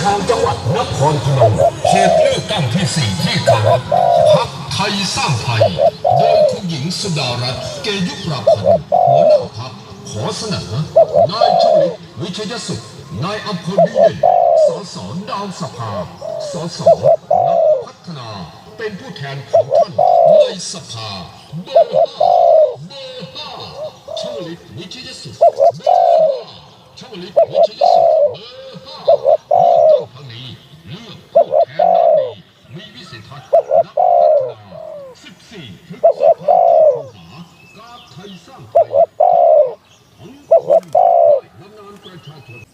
ชาวจังหวัดนครพนมเขตเลือกตั้งที่4ที่เคารพพรรคไทยสร้างไทยโดยคุณหญิงสุดารัตน์เกยุราพันธ์หัวหน้าพรรคขอเสนอนายชลิตวิชยสุขนายอำเภอดีเด่นสสดาวสภาสสนักพัฒนาเป็นผู้แทนของท่านในสภาเบอร์5ชลิตวิชยสุขเบอร์5ชลิตวิชยสุขเบอร์5เลือกตั้งครั้งนี้เลือกผู้แทนน้ำดีมีวิสัยทัศน์นักพัฒนา14 พฤษภาคมคูหากาไทยสร้างไทยทั้งคนและบำนาญประชาชน